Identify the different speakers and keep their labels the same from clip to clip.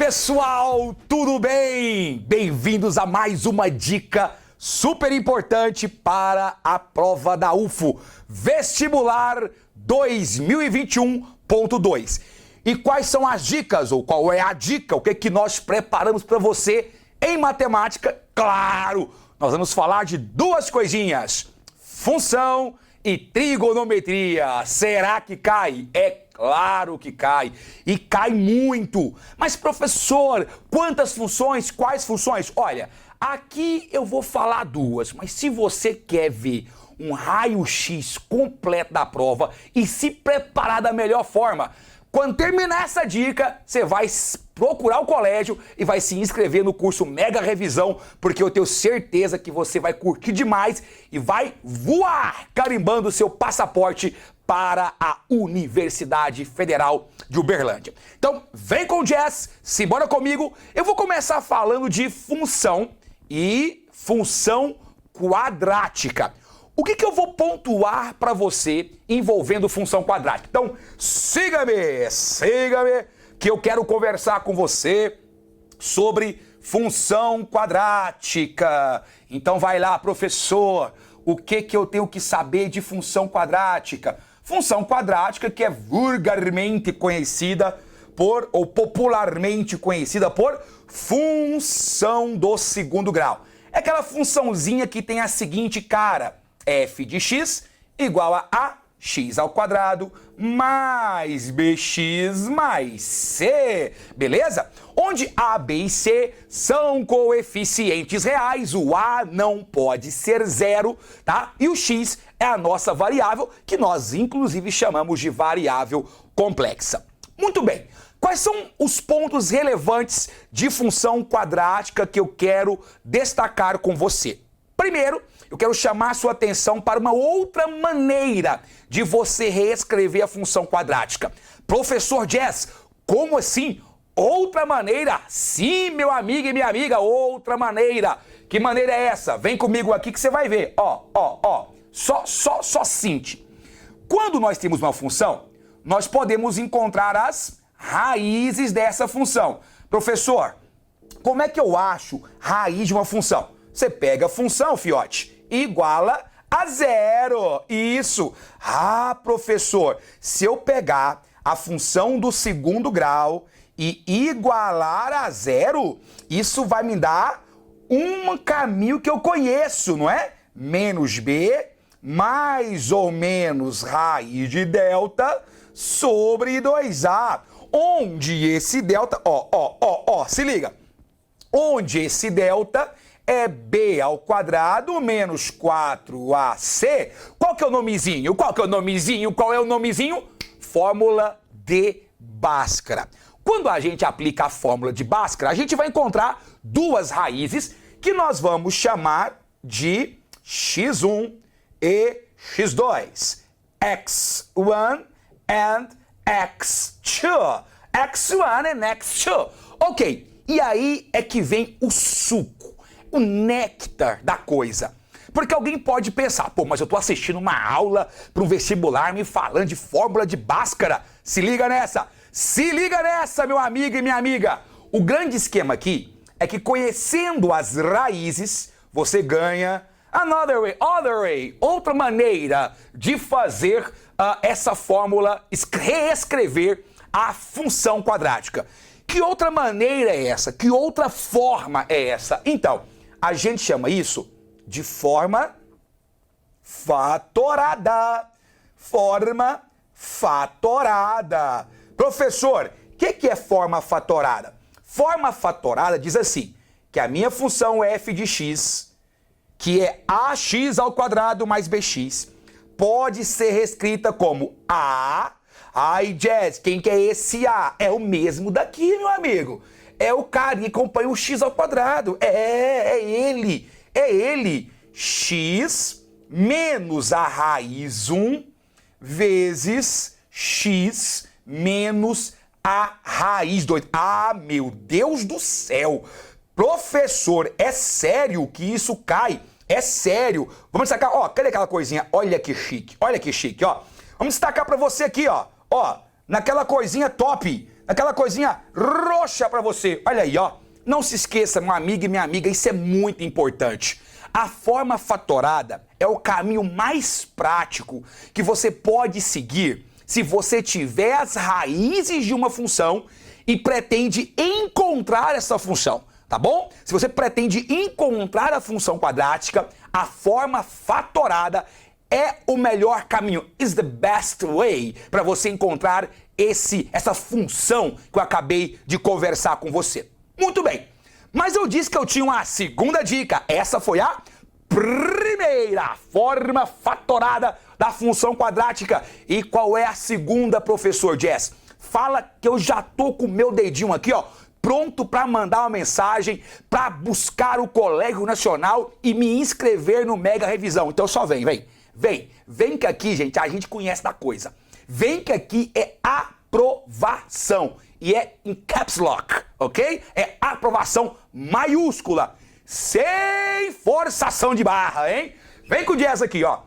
Speaker 1: pessoal, tudo bem? Bem-vindos a mais uma dica super importante para a prova da UFO, Vestibular 2021.2. E quais são as dicas, ou qual é a dica, o que nós preparamos para você em matemática? Claro, nós vamos falar de duas coisinhas, função e trigonometria. Será que cai? É claro que cai, e cai muito. Mas professor, quantas funções? Quais funções? Olha, aqui eu vou falar duas, mas se você quer ver um raio-x completo da prova e se preparar da melhor forma, quando terminar essa dica, você vai procurar o colégio e vai se inscrever no curso Mega Revisão, porque eu tenho certeza que você vai curtir demais e vai voar carimbando o seu passaporte para a Universidade Federal de Uberlândia. Então, vem com o Jazz, simbora comigo. Eu vou começar falando de função e função quadrática. O que eu vou pontuar para você envolvendo função quadrática? Então, siga-me, que eu quero conversar com você sobre função quadrática. Então, vai lá, professor, o que eu tenho que saber de função quadrática? Função quadrática que é vulgarmente conhecida por, ou popularmente conhecida por, função do segundo grau. É aquela funçãozinha que tem a seguinte cara: f de x igual a x ao quadrado mais bx mais c, beleza? Onde a, b e c são coeficientes reais, o a não pode ser zero, tá? E o x é a nossa variável, que nós inclusive chamamos de variável complexa. Muito bem, quais são os pontos relevantes de função quadrática que eu quero destacar com você? Primeiro, eu quero chamar a sua atenção para uma outra maneira de você reescrever a função quadrática. Professor Jazz, como assim? Outra maneira? Sim, meu amigo e minha amiga, outra maneira. Que maneira é essa? Vem comigo aqui que você vai ver. Só sinte. Quando nós temos uma função, nós podemos encontrar as raízes dessa função. Professor, como é que eu acho raiz de uma função? Você pega a função, fiote, iguala a zero. Isso. Ah, professor, se eu pegar a função do segundo grau e igualar a zero, isso vai me dar um caminho que eu conheço, não é? Menos b mais ou menos raiz de delta sobre 2a. Onde esse delta, se liga. Onde esse delta é b ao quadrado menos 4ac. Qual que é o nomezinho? Qual é o nomezinho? Fórmula de Bhaskara. Quando a gente aplica a fórmula de Bhaskara, a gente vai encontrar duas raízes que nós vamos chamar de x1 e x2. x1 and x2. x1 and x2. Ok, e aí é que vem o suco, o néctar da coisa. Porque alguém pode pensar, pô, mas eu tô assistindo uma aula para um vestibular me falando de fórmula de Bhaskara. Se liga nessa, meu amigo e minha amiga. O grande esquema aqui é que conhecendo as raízes, você ganha outra maneira de fazer essa fórmula, reescrever a função quadrática. Que outra maneira é essa? Que outra forma é essa? Então, a gente chama isso de forma fatorada. Forma fatorada. Professor, o que é forma fatorada? Forma fatorada diz assim, que a minha função f de x, que é ax ao quadrado mais bx, pode ser reescrita como a... Ai, Jazz, quem que é esse a? É o mesmo daqui, meu amigo. É o cara que acompanha o x ao quadrado. É ele. X menos a raiz 1 vezes x menos a raiz 2. Ah, meu Deus do céu. Professor, é sério que isso cai? É sério. Vamos destacar, cadê aquela coisinha? Olha que chique, ó. Vamos destacar pra você aqui, ó, naquela coisinha top, aquela coisinha roxa para você. Olha aí, ó. Não se esqueça, meu amigo e minha amiga, isso é muito importante. A forma fatorada é o caminho mais prático que você pode seguir se você tiver as raízes de uma função e pretende encontrar essa função, tá bom? Se você pretende encontrar a função quadrática, a forma fatorada é o melhor caminho. Is the best way para você encontrar essa função que eu acabei de conversar com você. Muito bem. Mas eu disse que eu tinha uma segunda dica. Essa foi a primeira forma fatorada da função quadrática. E qual é a segunda, professor Jazz? Fala que eu já tô com o meu dedinho aqui, ó, pronto para mandar uma mensagem, para buscar o Colégio Nacional e me inscrever no Mega Revisão. Então só vem que aqui, gente, a gente conhece da coisa. Vem que aqui é aprovação. E é em caps lock, ok? É aprovação maiúscula, sem forçação de barra, hein? Vem com o Jazz aqui, ó.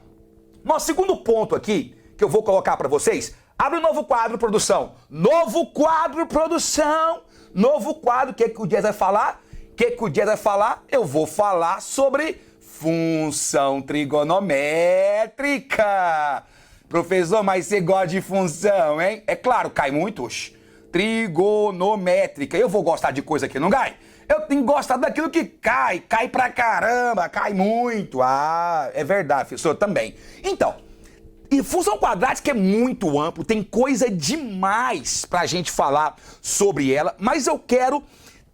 Speaker 1: Nosso segundo ponto aqui, que eu vou colocar para vocês, abre um novo quadro, produção. Novo quadro, produção. Novo quadro, o que o Jazz vai falar? Eu vou falar sobre função trigonométrica. Professor, mas você gosta de função, hein? É claro, cai muito, oxe. Trigonométrica. Eu vou gostar de coisa que não cai? Eu tenho que gostar daquilo que cai pra caramba, cai muito. Ah, é verdade, professor, também. Então, e função quadrática é muito amplo, tem coisa demais pra gente falar sobre ela, mas eu quero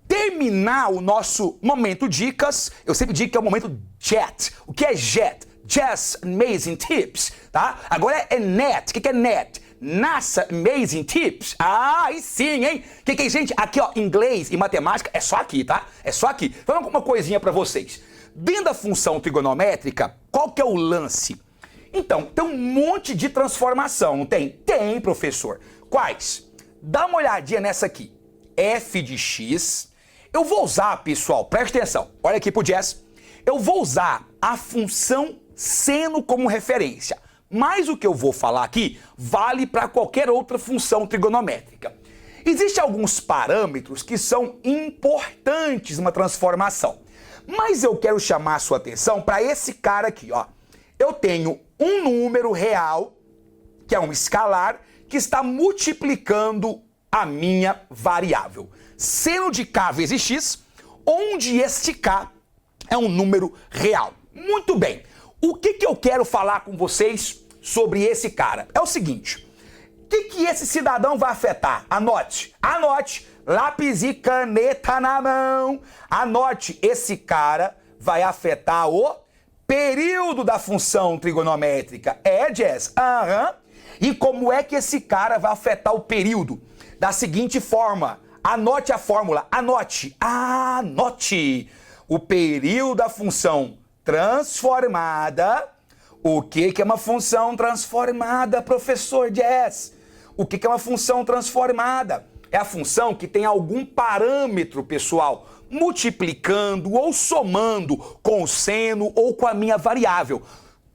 Speaker 1: terminar o nosso momento dicas. Eu sempre digo que é o momento JET. O que é JET? Just Amazing Tips, tá? Agora é NET. O que é NET? NASA Amazing Tips. Ah, aí sim, hein? Que é, gente? Aqui, ó, inglês e matemática é só aqui, tá? É só aqui. Vamos com uma coisinha pra vocês. Dentro da função trigonométrica, qual que é o lance? Então, tem um monte de transformação, não tem? Tem, professor. Quais? Dá uma olhadinha nessa aqui. F de x. Eu vou usar, pessoal, preste atenção. Olha aqui pro Jazz. Eu vou usar a função seno como referência. Mas o que eu vou falar aqui vale para qualquer outra função trigonométrica. Existem alguns parâmetros que são importantes numa transformação. Mas eu quero chamar a sua atenção para esse cara aqui, ó. Eu tenho um número real, que é um escalar, que está multiplicando a minha variável. Seno de k vezes x, onde este k é um número real. Muito bem. O que eu quero falar com vocês sobre esse cara? É o seguinte. O que esse cidadão vai afetar? Anote. Anote. Lápis e caneta na mão. Anote. Esse cara vai afetar o período da função trigonométrica. É, Jazz? Aham. E como é que esse cara vai afetar o período? Da seguinte forma. Anote a fórmula. Anote. Anote. O período da função transformada. O que é uma função transformada, professor Jazz? O que é uma função transformada? É a função que tem algum parâmetro, pessoal, multiplicando ou somando com o seno ou com a minha variável.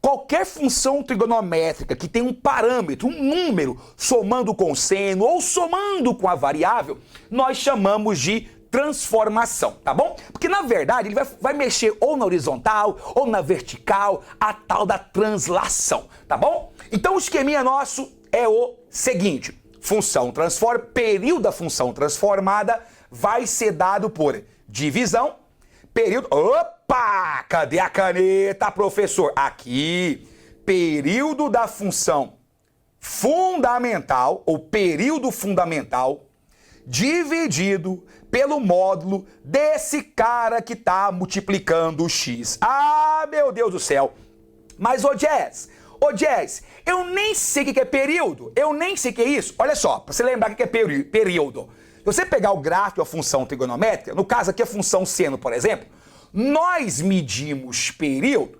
Speaker 1: Qualquer função trigonométrica que tem um parâmetro, um número, somando com o seno ou somando com a variável, nós chamamos de transformação, tá bom? Porque na verdade ele vai mexer ou na horizontal ou na vertical, a tal da translação, tá bom? Então o esqueminha nosso é o seguinte: período da função transformada vai ser dado por divisão, período... Opa! Cadê a caneta, professor? Aqui. Período da função fundamental, ou período fundamental, dividido pelo módulo desse cara que tá multiplicando o x. Ah, meu Deus do céu. Mas, ô Jazz, eu nem sei o que é período. Eu nem sei o que é isso. Olha só, pra você lembrar o que é período. Se você pegar o gráfico da função trigonométrica, no caso aqui a função seno, por exemplo, nós medimos período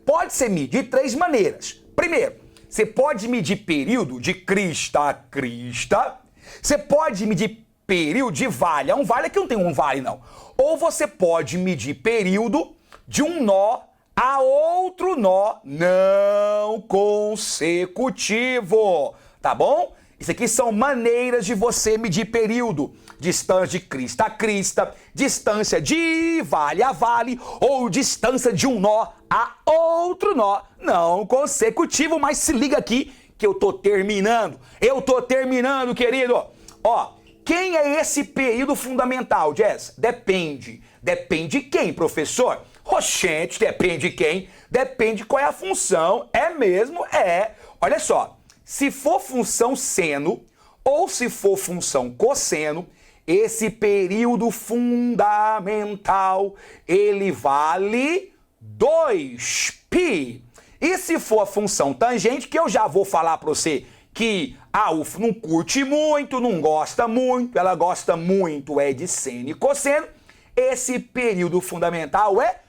Speaker 1: pode ser medido de três maneiras. Primeiro, você pode medir período de crista a crista. Você pode medir período de valha. Um vale aqui não tem um vale, não. Ou você pode medir período de um nó a outro nó não consecutivo. Tá bom? Isso aqui são maneiras de você medir período. Distância de crista a crista, distância de vale a vale ou distância de um nó a outro nó. Não consecutivo, mas se liga aqui que eu tô terminando. Eu tô terminando, querido. Ó, quem é esse período fundamental, Jess? Depende. Depende de quem, professor? Oxente, depende de quem? Depende qual é a função. É mesmo? É. Olha só. Se for função seno ou se for função cosseno, esse período fundamental, ele vale 2π. E se for a função tangente, que eu já vou falar para você que a UF não curte muito, não gosta muito, ela gosta muito é de seno e cosseno, esse período fundamental é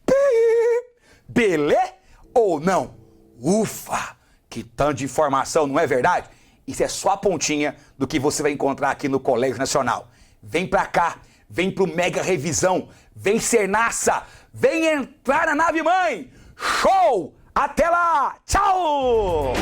Speaker 1: π. Beleza ou não? Ufa! Que tanto de informação, não é verdade? Isso é só a pontinha do que você vai encontrar aqui no Colégio Nacional. Vem pra cá, vem pro Mega Revisão, vem ser NASA, vem entrar na nave mãe. Show! Até lá! Tchau!